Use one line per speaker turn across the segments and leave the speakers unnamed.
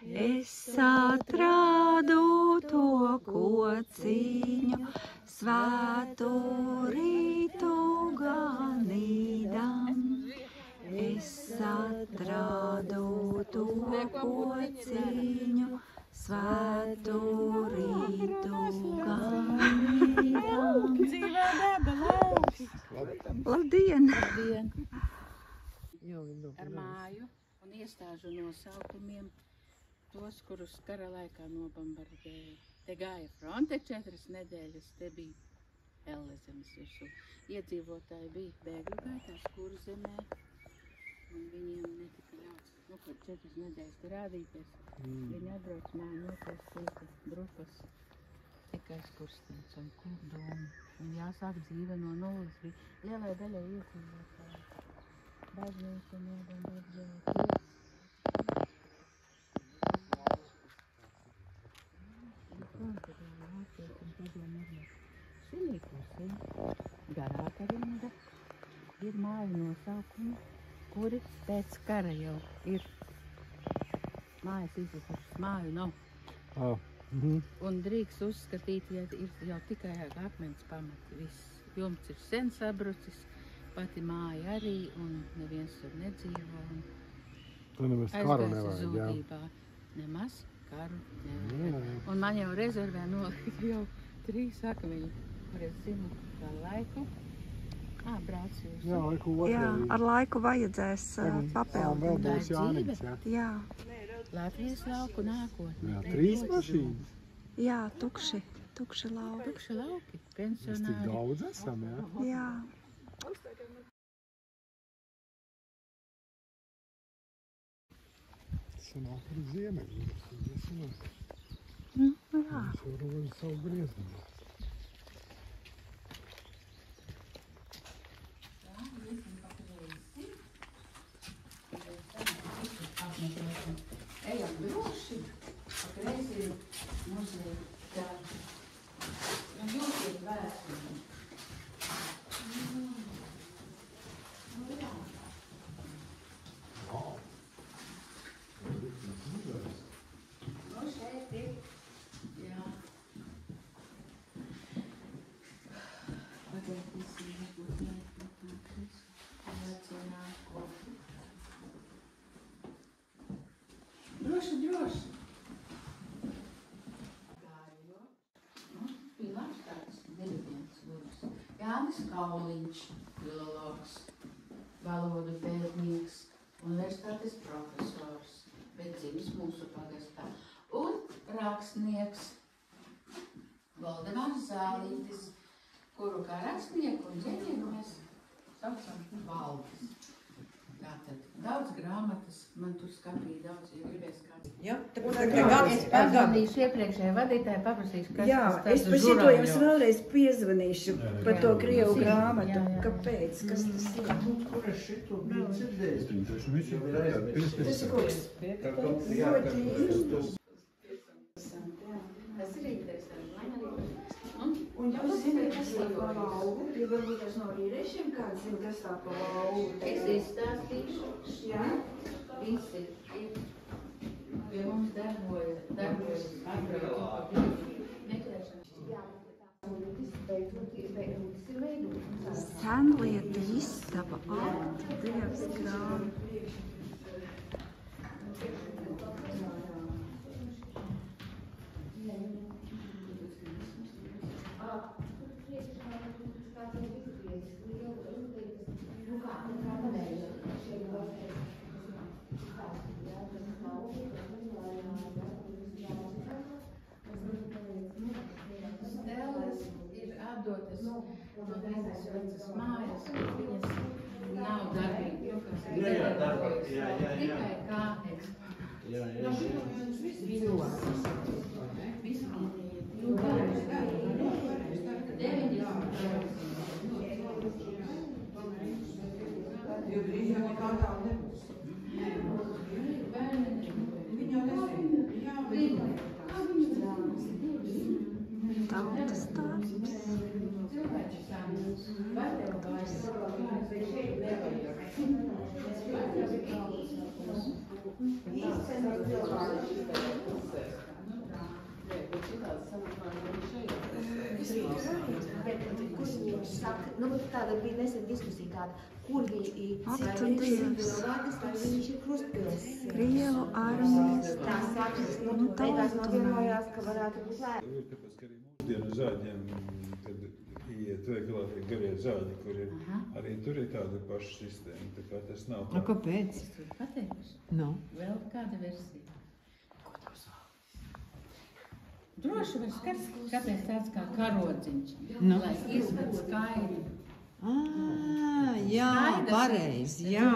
Es atradu to kociņu, svētu rītu ganīdam. Es atradu to kociņu, svētu rītu ganīdam.
Dzīvē daba, lauks!
Labdien!
Ar māju un iestāžu nosaukumiem tos, kurus kara laikā nobombardēja. Te gāja fronte 4 nedēļas, te bija Ellezemes virsū. Iedzīvotāji bija bēgļu gaitās Kurzemē, un viņiem netika ļauts, pat 4 nedēļas te rādīties. Viņi atbrauc mājnoties pēc grupas, tikai skursteņus un kurdu, un jāsāk dzīve no nulles. Bija lielai daļai iedzīvotāji. Baznīca nobombardēja, garāka rinda ir māju nosaukumi, kuri pēc kara jau ir mājas izlikušas, māju nav. Un drīkst uzskatīt, ja ir jau tikai akmens pamati, viss jumts ir sen sabrucis, pati māja arī, un neviens tur nedzīvo. Aizgājas zūdībā. Nemaz karu nevajag. Un man jau rezervē nolika jau 3 akmeņi, kur es zinu par laiku. Brauc jūs.
Jā, ar laiku vajadzēs papildināt.
Vēl būs Jānis,
Jā.
Latvijas lauku nākotne.
Jā, 3 mašīnas.
Jā, tukši lauki.
Tukši lauki,
Mēs tik
pensionāri.
daudz esam, jā?
Jā.
Sanāk arī ziemeļos.
Jā.
Mēs jau rožu savu griezumu.
Ejam droši, pakreiz ir muzeja darbs. Un jūs ir vēsturi. Šeit ir, jā. Droši. Gājo. Bija labs tāds diriģents Lūks. Jānis Kauliņš, filologs, valodu pētnieks, universitātes profesors, bet dzimis mūsu pagastā. Un rakstnieks Valdemārs Zālītis, kuru kā rakstnieku un ģenieku mēs saucam Valdis. Tātad daudz grāmatas, man tur skapīja daudz, ja gribēs kāds.
Jā,
Es pazvanīšu iepriekšējai vadītāji, paprasīšu, kas
jā,
tas
es par šito jums vēlreiz piezvanīšu par to Krievu grāmatu.
Jā.
Kāpēc? Kas tas ir?
Kur es šito biju dzirdējis?
Tas ir kaut kas ļoti īsts.
Tas ir interesanti, man arī.
Un jūs zināt, kas tā pa laugu? Ja varbūt tas no vīriešiem kāds zina, kas tā pa laugu?
Es izstāstīšu.
Jā?
Visi ir pie mums darbojas atbrauc meklēšanas.
Senlieta istaba, akta, Dievs grāmata.
Stēles ir atdotas no vienas vecas mājas, viņas nav darbīgi, tikai kā
Tautas darbs.
saka, nu, tāda bija nesen diskusija tāda, kur viņi
Dievs.
vai viņš ir Krustpils.
Krievu armijas.
Tās saknes, nu,
Nu,
beigās
tautu
novienojās, ka varētu būt lēti.
Tāpēc, ka arī mūsdienu zāģiem, kad iet veikalā tie garie zāģi, kur ir, arī tur ir tāda paša sistēma, tā kā tas nav tā.
Kāpēc?
Es tur pateikšu.
Nu.
Vēl kāda versija. Droši var skats, kāpēc tāds kā karodziņš, lai izved skaidru.
Jā,
Skaidrs.
pareizi, jā.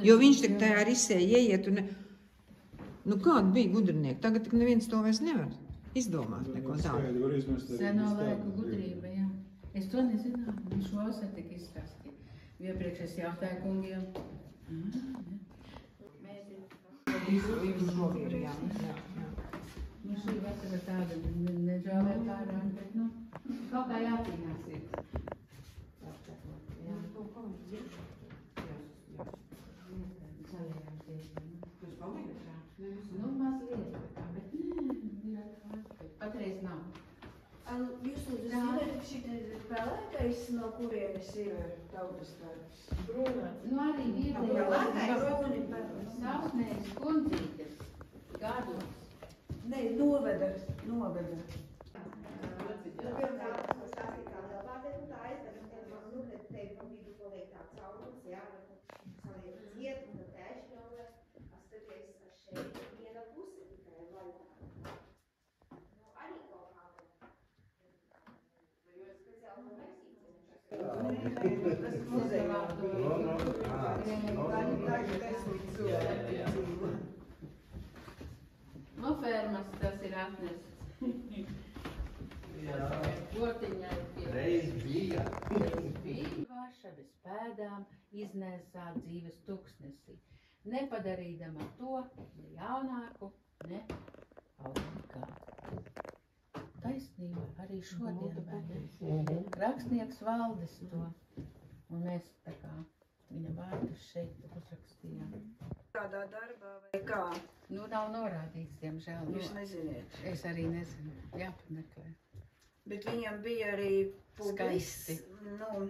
Jo viņš tik tajā risē ieiet un... Nu, kāda bija gudrinieki? Tagad tik neviens to vairs nevar izdomāt neko tādu.
Skaidri var izmest arī
Seno
bez
laiku
tādas
gudrība, jā. Es to nezināju, man šovasar tik izstāstīja. Iepriekš es jautāju kungiem. Nu, šī vasara tāda nežāvē pārāk, bet, nu, kaut kā jācīnās ir. Nu, mazliet, bet nē, patreiz nav.
Jūs lūdzu zināt, ka šitais spēlētājs, no kurienes ir tautas darbs?
Nu, arī vietējā Sausnējas kundzītes gados.
Nē, noveda.
No fermas tas ir atnesis. Gotiņai
Reiz bija.
Vaša bez pēdām iznēsā dzīves tuksnesī, nepadarīdama to ne jaunāku, ne augstāku. Taisnība arī šodien. Rakstnieks Valdis to, un mēs tā kā viņa vārdus šeit uzrakstījām.
Kādā darbā vai kā?
Nu, nav norādīts, diemžēl.
Jūs neziniet.
Es arī nezinu, jāpameklē.
Bet viņam bija arī publis.
Skaisti.
Nu,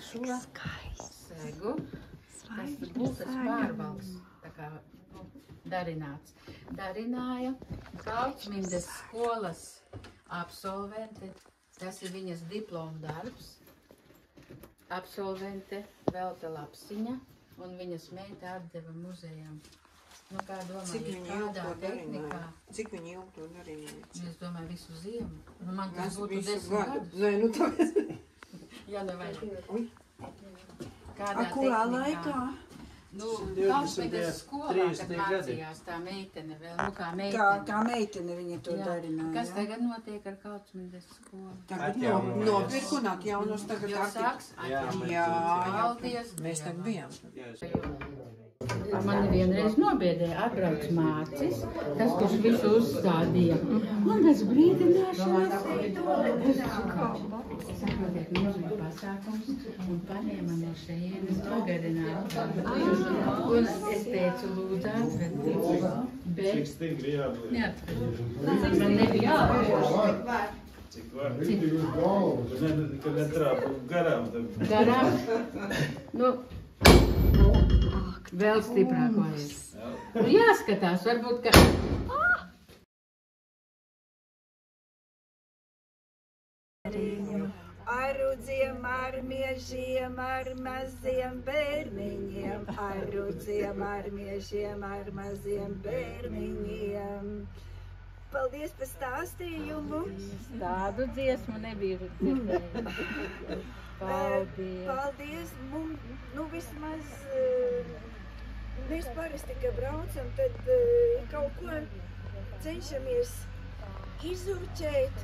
Šo segu, tas būs pārvalks, tā kā darināts. Darināja Kautsmindes skolas absolvente, tas ir viņas diploma darbs. Absolvente velta lapsiņa, un viņas meita atdeva muzejām. Nu, kā domāju, kādā tehnikā?
Cik viņi ilgi to darīja?
Es domāju, visu ziemu. Nu, man tas būtu 10 gadus.
Nē, nu tāpēc.
Jā, nevajag.
a kurā laikā?
Nu, Kautsmindes skolā, kad mācījās tā meitene vēl, nu kā meitene.
Kā meitene viņa to darināja.
Kas tagad notiek ar Kautsmindes skolu?
Tagad nopirku un atjaunos tagad.
Jo sāks atjaunos.
Jā,
Paldies.
mēs tagad bijām.
Mani vienreiz nobiedēja, atbrauc mācis, tas, kurš visu uzstādīja. Un es brīdināšanās. Saprotiet, mums bija pasākums un paņēma no šejienes pagarināt. Un es teicu, lūdzu atvedīt.
Cik stingri jābūt?
Neatvedīt. Man nebija jābūt.
Cik var? Kad netrāpu garām.
Garām? Nu, vēl stiprāk vajag. Nu, jāskatās, varbūt, ka...
Ar rudziem, ar miežiem, ar maziem bērniņiem, ar rudziem, ar miežiem, ar maziem bērniņiem. Paldies par stāstījumu.
Tādu dziesmu nebija dzirdējusi. Paldies.
Paldies. Nu, vismaz mēs parasti, kad braucam, tad kaut ko cenšamies izurķēt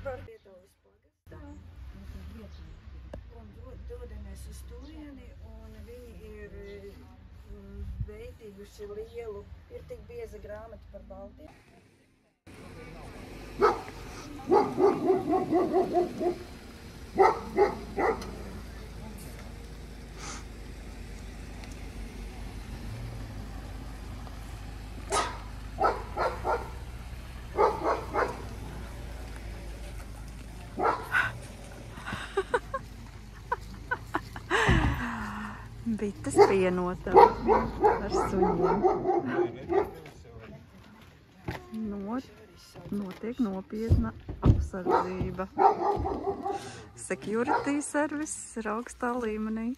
par Lietuvas pagastā. Un dodamies uz turieni, un viņi ir veidījuši lielu, ir tik bieza grāmata par Baltiju.
Bites pienotā ar suņiem. Notiek nopietna apsardzība. Security service ir augstā līmenī.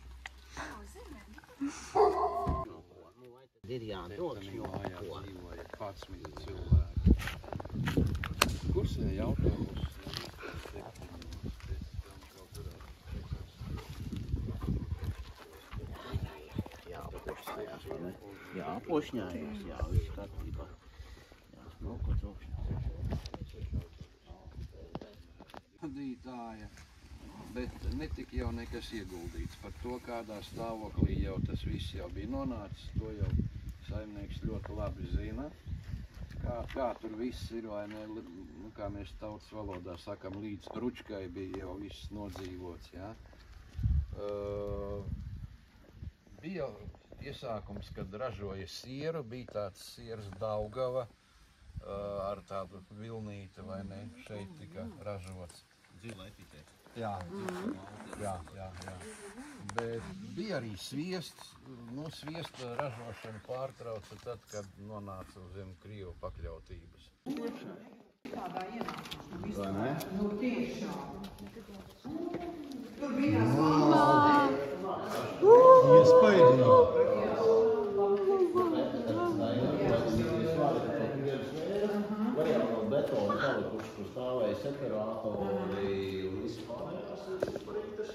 Dzīvoja 11 cilvēki. Kursēja autobusu. Jā, pošņājās, jā, viss kārtībā. Jā, smalkot augšņā. Vadītāja, bet netika jau nekas ieguldīts. Par to, kādā stāvoklī jau tas viss jau bija nonācis, to jau saimnieks ļoti labi zina. Kā tur viss ir, vai ne, kā mēs tautas valodā sakam, līdz tručkai bija jau viss nodzīvots, jā. Bija iesākums, kad ražoja sieru, bija tāds sieras Daugava ar tādu vilnīti, vai ne, šeit tika ražots. Dzīvlaitītē. Jā. Bet bija arī sviests, sviesta ražošana pārtrauca tad, kad nonāca zem Krievu pakļautības. Tādā ienākums. Vai ne? Nu tiešām. Tur bija
Iespaidīgi.
Variāli betonu palikuši, kur stāvēja separatori un visi pārējās spritas.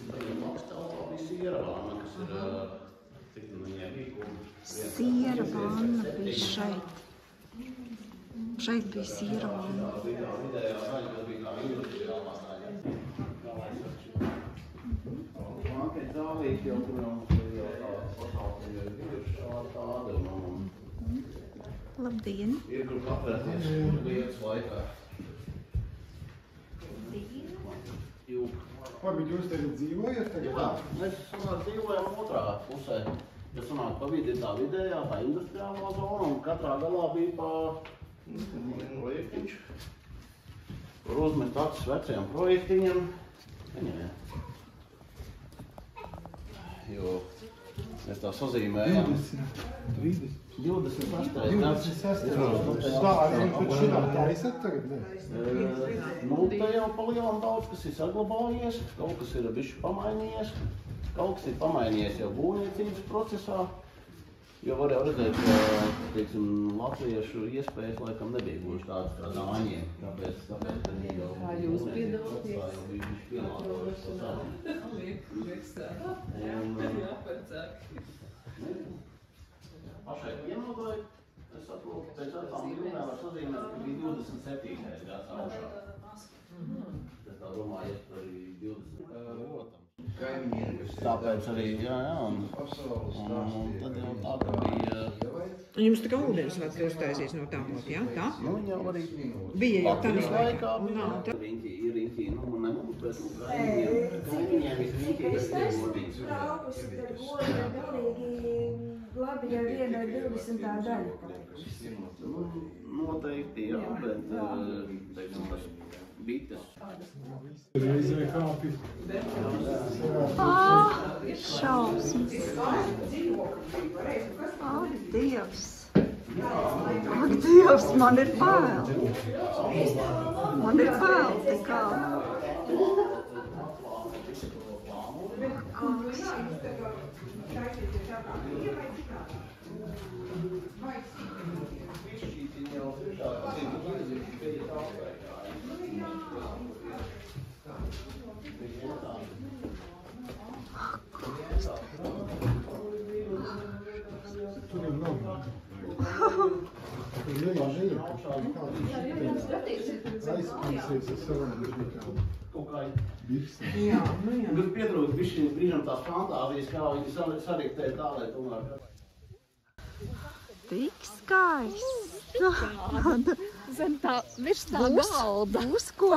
Viņam augstā bija siera vāna, kas ir, cik viņai bija.
Siera vāna bija šeit. Šeit bija siera vāna.
Vidējā daļa, kas bija kā industriālā daļa. Mākēt dāvīgi jau, kur mums ir jau tādas pasākumi jau bijuši tāda un
Labdien!
ir, kur patvērties lietas laikā.
Labi, jūs tagad dzīvojat tagad?
Jā, mēs dzīvojam otrā pusē. Ja sanāk pa vidi ir tā vidējā, tā industriālā zona, un katrā galā bija pa projektiņš, kur uzmet acis vecajiem projektiņiem. Jo mēs tā sazīmējam.
30.
28. gads.
Tā, arī pat šitā taisat tagad, ne?
Nu, te jau pa lielam daudz, kas ir saglabājies, kaut kas ir bišķi pamainījies, kaut kas ir pamainījies jau būvniecības procesā, jo var jau redzēt, ka, teiksim, latviešu iespējas laikam nebija gluži tādas kā dāņiem, tāpēc viņi jau būvniecības procesā jau bija bišķi pielāgojuši. Pašai pienodai, es saprotu, pēc vecām grunēm var sazīmēt, ka bija 27. gads augšā. Es tā domāju, ja tur arī 20. Tāpēc arī, jā, un tad jau tā, ka bija...
Un jums tā kā ūdens vats uztaisīs no tām, jā? Tā?
Nu, jau arī...
Bija jau tādā
laikā bija. Ir riņķī, nu, ne mums, bet kaimiņiem ir riņķī, tas ir godīgs.
Labi, ja viena ir 20. daļa palikusi.
Noteikti, jā, bet, teiksim, tas bites.
Reizē kāpi.
Šausmas! Ak, Dievs! Ak, Dievs, man ir pēl! Man ir pēl tikā!
Tur jau nav. Tur jau neiet, aizpīsies ar savām žikām.
Kaut kā
Birsēm.
Jā, nu jā.
Kad pietrūkt bišķiņas brīžam tās fantāzijas, kā viņi sariktē tā, lai tomēr...
Tik skaists! Zem tā, virs tā galda. Būs ko?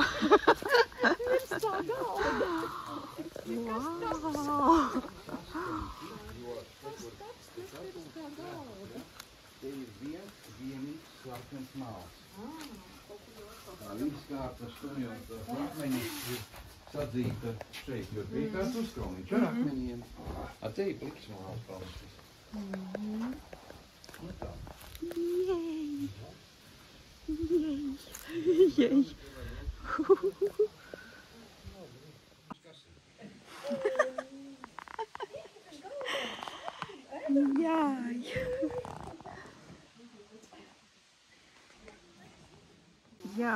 Virs tā galda. Wow!
Te ir viens vienīgs slapens māls.
Tā virskārta stumjotās akmeņas ir sadzīta šeit, jo bija tāds uzkalniņš ar akmeņiem. A te ir pliks māls palicis. Nu tā.
Jej! Jej! Jej! Jāj! Jā.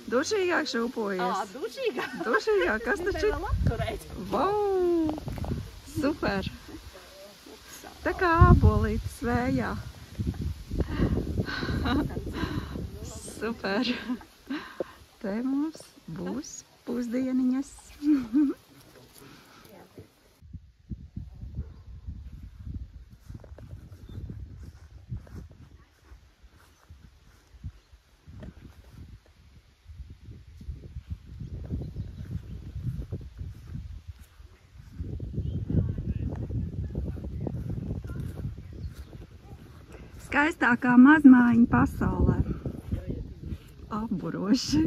Dušīgāk šūpojies.
Dušīgāk?
Dušīgāk, kas taču ir? Vau! Super! Tā kā ābolītes vējā. Super! Te mums būs pusdieniņas. Skaistākā mazmājiņa pasaulē. Apburoši.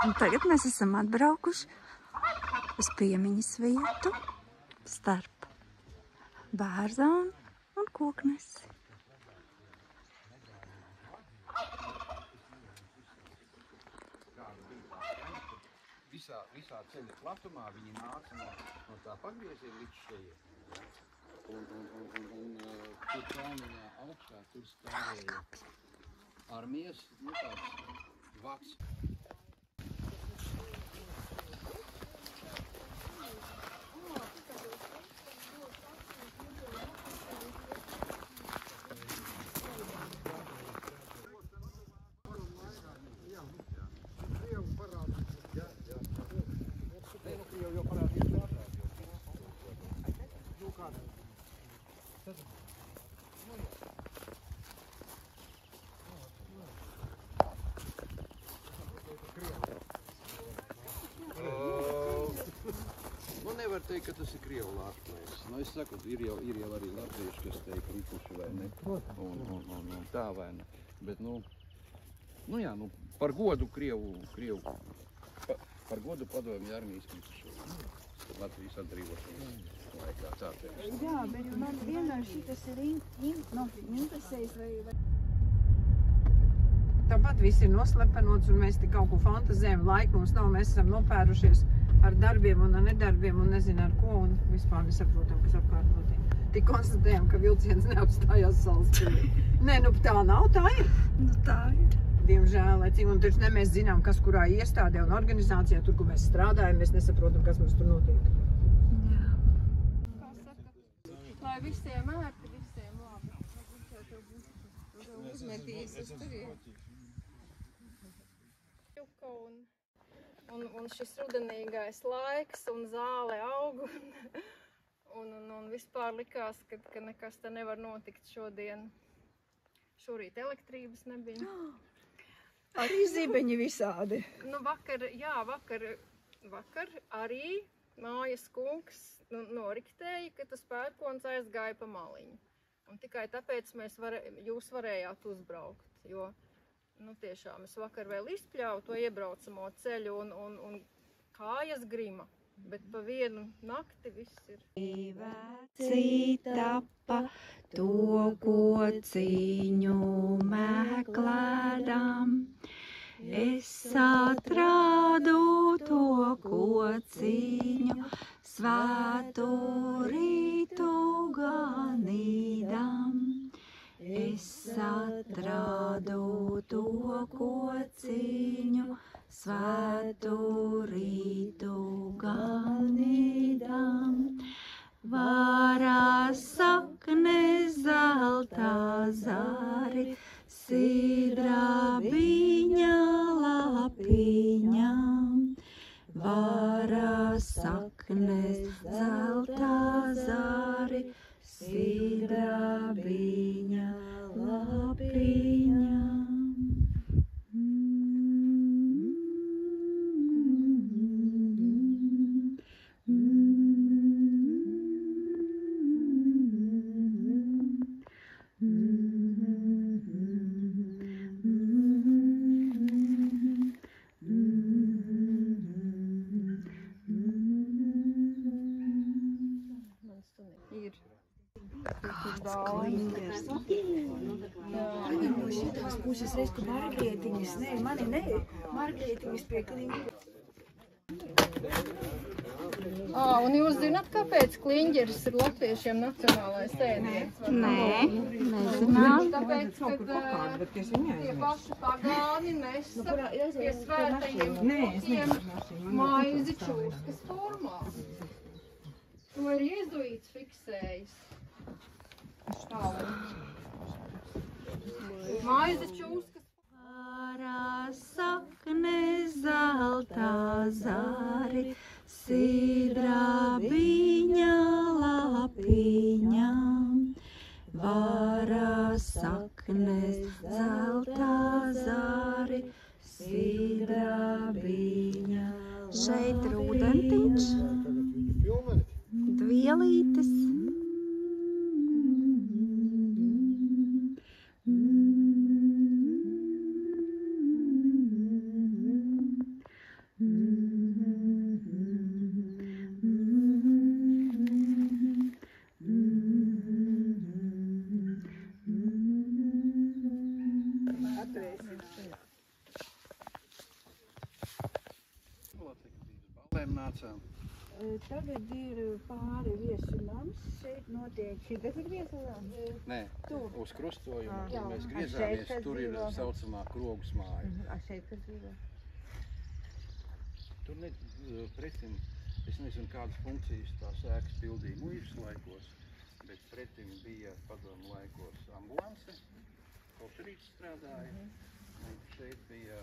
Un tagad mēs esam atbraukuši uz piemiņas vietu starp Bērzānu un Koknesi.
Visā ceļa platumā viņi nāca no tā pagrieziena līdz šeit. Un tur kalniņā augšā tur stāvēja armijas, tāds vaks. Nevar teikt, ka tas ir Krievu lāčplēs. Nu, es saku, ir jau arī latvieši, kas teik likuši vai ne, un tā vai ne. Bet, nu jā, par godu Krievu, par godu padomju armijas likuši Latvijas atbrīvošanas laikā, tā teikt.
Jā, bet man vienmēr šitas ir interesējis vai...
Tāpat viss ir noslepenots un mēs te kaut ko fantazējam, laika mums nav, mēs esam nopērušies ar darbiem un ar nedarbiem un nezinu ar ko un vispār nesaprotam, kas apkārt notiek. Tik konstatējam, ka vilciens neapstājās Salaspilī. Nē, tā nav, tā ir.
Tā ir.
Diemžēl, un taču ne mēs zinām, kas kurā iestādē un organizācijā, tur, kur mēs strādājam, mēs nesaprotam, kas mums tur notiek.
Jā.
Kā saka, lai visiem ērti, visiem labi. Uzmetīs uz turieni. Un šis rudenīgais laiks un zāle aug un vispār likās, ka nekas te nevar notikt šodien. Šorīt elektrības nebija.
Arī zibeņi visādi.
Nu, vakar arī mājas kungs noriktēja, ka tas pērkons aizgāja pa maliņu. Un tikai tāpēc jūs varējāt uzbraukt, jo tiešām es vakar vēl izpļauju to iebraucamo ceļu un kājas grima, bet pa vienu nakti viss ir.
Citapa to kociņu meklēdam, es atrādu to kociņu, svētu rītu ganīdam. Es atrādu to kociņu, svētu rītu ganidam, vārā sakne zeltā zari, sidrabiņa lapiņam, vārā sakne zeltā zari, sidrabiņa lapiņam.
No šitās puses reiz, ka margrietiņas, margrietiņas pie kliņģa.
Un jūs zināt, kāpēc kliņģeris ir latviešiem nacionālais ēdiens?
Nē, nezinām.
Tāpēc, kad tie paši pagāni nesa pie svētajiem kūkiem maizi čūskas formā. To ir jēzuīts fiksējis. Maize čūskas.
Vārā sakne zeltā zari, sidrabiņa lapiņam, vārā sakne zeltā zari, sidrabiņa. Šeit ir ūdentiņš, dvielītes.
Tagad ir pāri viesu nams, šeit notiek. Šitas ir viesu nams?
Nē, uz krustojumu, kur mēs griezāmies, tur ir saucamā Krogus māja.
Šeit kas dzīvo?
Tur pretim, es nezinu, kādas funkcijas tās ēkas pildīja muižas laikos, bet pretim bija padomu laikos ambulance, koperīts strādāja, un šeit bija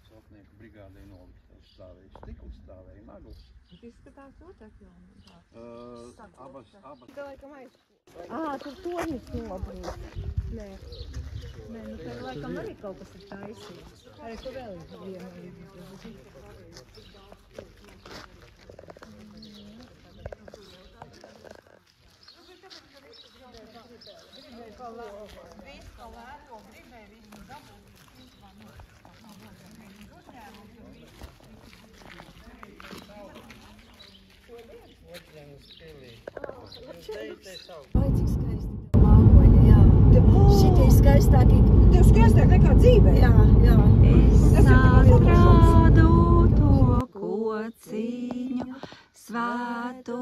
celtnieku brigādei noliktas stāvēja stikls, stāvēja nagls.
Izskatās otāk jau.
Abas.
Tur tornis nobrūk. Nē, nu tad laikam arī kaut kas ir taisīts. Arī tu vēl ir viena ir. Vai, cik skaisti mākoņi, jā. Šitie skaistāki. Tev skaistāk nekā dzīvē. Jā.
Es atrādu to kociņu, svētu